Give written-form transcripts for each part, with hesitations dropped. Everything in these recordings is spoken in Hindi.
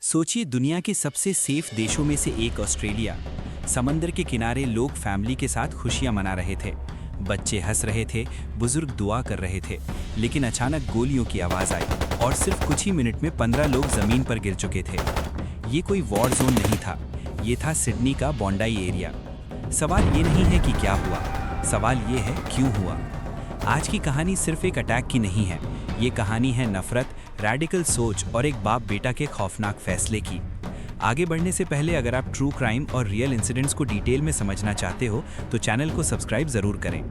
सोचिए, दुनिया के सबसे सेफ देशों में से एक ऑस्ट्रेलिया। समंदर के किनारे लोग फैमिली के साथ खुशियां मना रहे थे। बच्चे हंस रहे थे, बुजुर्ग दुआ कर रहे थे। लेकिन अचानक गोलियों की आवाज आई और सिर्फ कुछ ही मिनट में 15 लोग जमीन पर गिर चुके थे। ये कोई वॉर जोन नहीं था, ये था सिडनी का बॉन्डाई एरिया। सवाल ये नहीं है कि क्या हुआ, सवाल ये है क्यों हुआ। आज की कहानी सिर्फ एक अटैक की नहीं है, ये कहानी है नफरत, रैडिकल सोच और एक बाप बेटा के खौफनाक फैसले की। आगे बढ़ने से पहले अगर आप ट्रू क्राइम और रियल इंसिडेंट्स को डिटेल में समझना चाहते हो तो चैनल को सब्सक्राइब जरूर करें।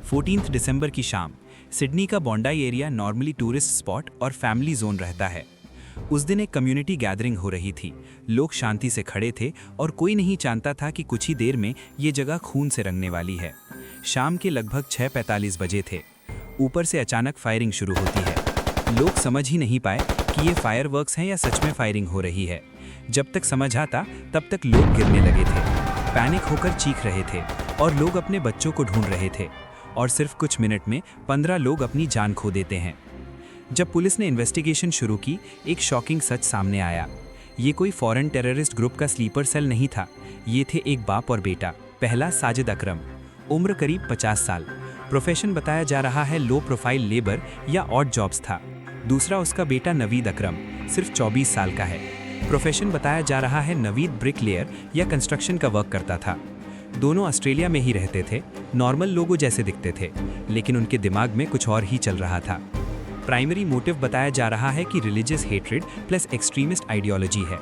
14 दिसंबर की शाम, सिडनी का बॉन्डाई एरिया नॉर्मली टूरिस्ट स्पॉट और फैमिली जोन रहता है। उस दिन एक कम्युनिटी गैदरिंग हो रही थी। लोग शांति से खड़े थे और कोई नहीं जानता था कि कुछ ही देर में ये जगह खून से रंगने वाली है। शाम के लगभग 6:45 बजे थे। ऊपर से अचानक फायरिंग शुरू होती है। लोग समझ ही नहीं पाए कि ये फायरवर्क्स हैं या सच में फायरिंग हो रही है। जब तक समझ आता तब तक लोग गिरने लगे थे, पैनिक होकर चीख रहे थे और लोग अपने बच्चों को ढूंढ रहे थे। और सिर्फ कुछ मिनट में 15 लोग अपनी जान खो देते हैं। जब पुलिस ने इन्वेस्टिगेशन शुरू की, एक शॉकिंग सच सामने आया। ये कोई फॉरेन टेररिस्ट ग्रुप का स्लीपर सेल नहीं था, ये थे एक बाप और बेटा। पहला साजिद अकरम, उम्र करीब 50 साल। प्रोफेशन बताया जा रहा है लो प्रोफाइल लेबर या ऑड जॉब्स था। दूसरा उसका बेटा नवीद अकरम, सिर्फ 24 साल का है। प्रोफेशन बताया जा रहा है नवीद ब्रिकलेयर या कंस्ट्रक्शन का वर्क करता था। दोनों ऑस्ट्रेलिया में ही रहते थे, नॉर्मल लोगों जैसे दिखते थे, लेकिन उनके दिमाग में कुछ और ही चल रहा था। प्राइमरी मोटिव बताया जा रहा है कि religious hatred plus extremist ideology है।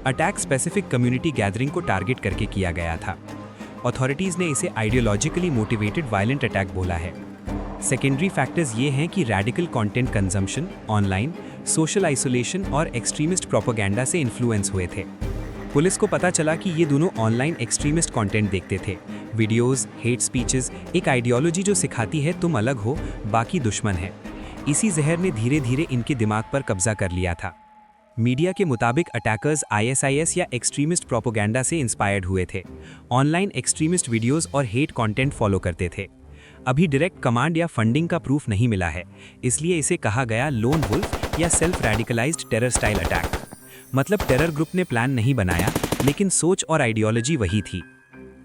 अटैक स्पेसिफिक कम्युनिटी गैदरिंग को टारगेट करके किया गया था। अथॉरिटीज ने इसे आइडियोलॉजिकली मोटिवेटेड वायलेंट अटैक बोला है। सेकेंडरी फैक्टर्स ये हैं कि radical content consumption, online, social isolation और एक्सट्रीमिस्ट प्रोपेगेंडा से इन्फ्लुएंस हुए थे। पुलिस को पता चला कि ये दोनों ऑनलाइन एक्सट्रीमिस्ट कंटेंट देखते थे। वीडियोस, हेट स्पीचेस, एक आइडियोलॉजी जो सिखाती है तुम अलग हो, बाकी दुश्मन है। इसी जहर ने धीरे धीरे इनके दिमाग पर कब्जा कर लिया था। मीडिया के मुताबिक अटैकर्स ISIS या एक्सट्रीमिस्ट प्रोपेगेंडा से इंस्पायर्ड हुए थे। ऑनलाइन एक्सट्रीमिस्ट वीडियोस और हेट कंटेंट फॉलो करते थे। अभी डायरेक्ट कमांड या फंडिंग का प्रूफ नहीं मिला है, इसलिए इसे कहा गया लोन वुल्फ या self radicalised terror style attack. मतलब टेरर ग्रुप ने प्लान नहीं बनाया, लेकिन सोच और आइडियोलॉजी वही थी।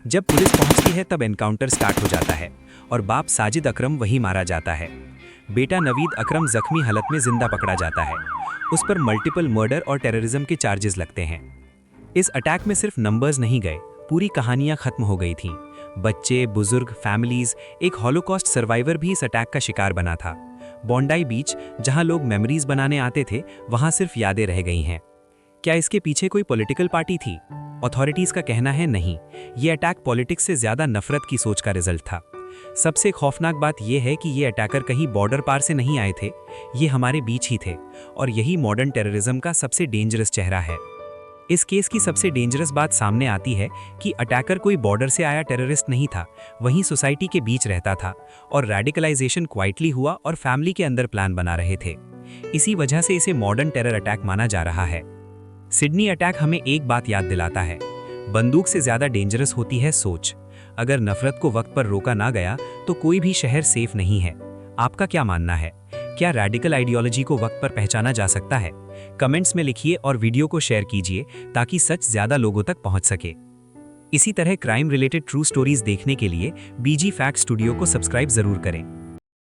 जब पुलिस पहुंचती है तब एनकाउंटर स्टार्ट हो जाता है और बाप साजिद अकरम वहीं मारा जाता है। बेटा नवीद अकरम जख्मी हालत में जिंदा पकड़ा जाता है। उस पर मल्टीपल मर्डर और टेररिज्म के चार्जेस लगते हैं। इस अटैक में सिर्फ नंबर्स नहीं गए, पूरी कहानियां खत्म हो गई थीं। बच्चे, बुजुर्ग, फैमिलीज, एक हॉलोकॉस्ट सर्वाइवर भी इस अटैक का शिकार बना था। बॉन्डाई बीच, जहां लोग मेमोरीज बनाने आते थे, वहां सिर्फ यादें रह गई हैं। क्या इसके पीछे कोई पॉलिटिकल पार्टी थी? अथॉरिटीज का कहना है नहीं, ये अटैक पॉलिटिक्स से ज्यादा नफरत की सोच का रिजल्ट था। सबसे खौफनाक बात यह है कि ये अटैकर कहीं बॉर्डर पार से नहीं आए थे, ये हमारे बीच ही थे। और यही मॉडर्न टेररिज्म का सबसे डेंजरस चेहरा है। इस केस की सबसे डेंजरस बात सामने आती है कि अटैकर कोई बॉर्डर से आया टेररिस्ट नहीं था, वहीं सोसाइटी के बीच रहता था और रेडिकलाइजेशन क्वाइटली हुआ और फैमिली के अंदर प्लान बना रहे थे। इसी वजह से इसे मॉडर्न टेरर अटैक माना जा रहा है। सिडनी अटैक हमें एक बात याद दिलाता है, बंदूक से ज्यादा डेंजरस होती है सोच। अगर नफरत को वक्त पर रोका ना गया तो कोई भी शहर सेफ नहीं है। आपका क्या मानना है? क्या रैडिकल आइडियोलॉजी को वक्त पर पहचाना जा सकता है? कमेंट्स में लिखिए और वीडियो को शेयर कीजिए ताकि सच ज्यादा लोगों तक पहुंच सके। इसी तरह क्राइम रिलेटेड ट्रू स्टोरीज देखने के लिए BG फैक्ट स्टूडियो को सब्सक्राइब जरूर करें।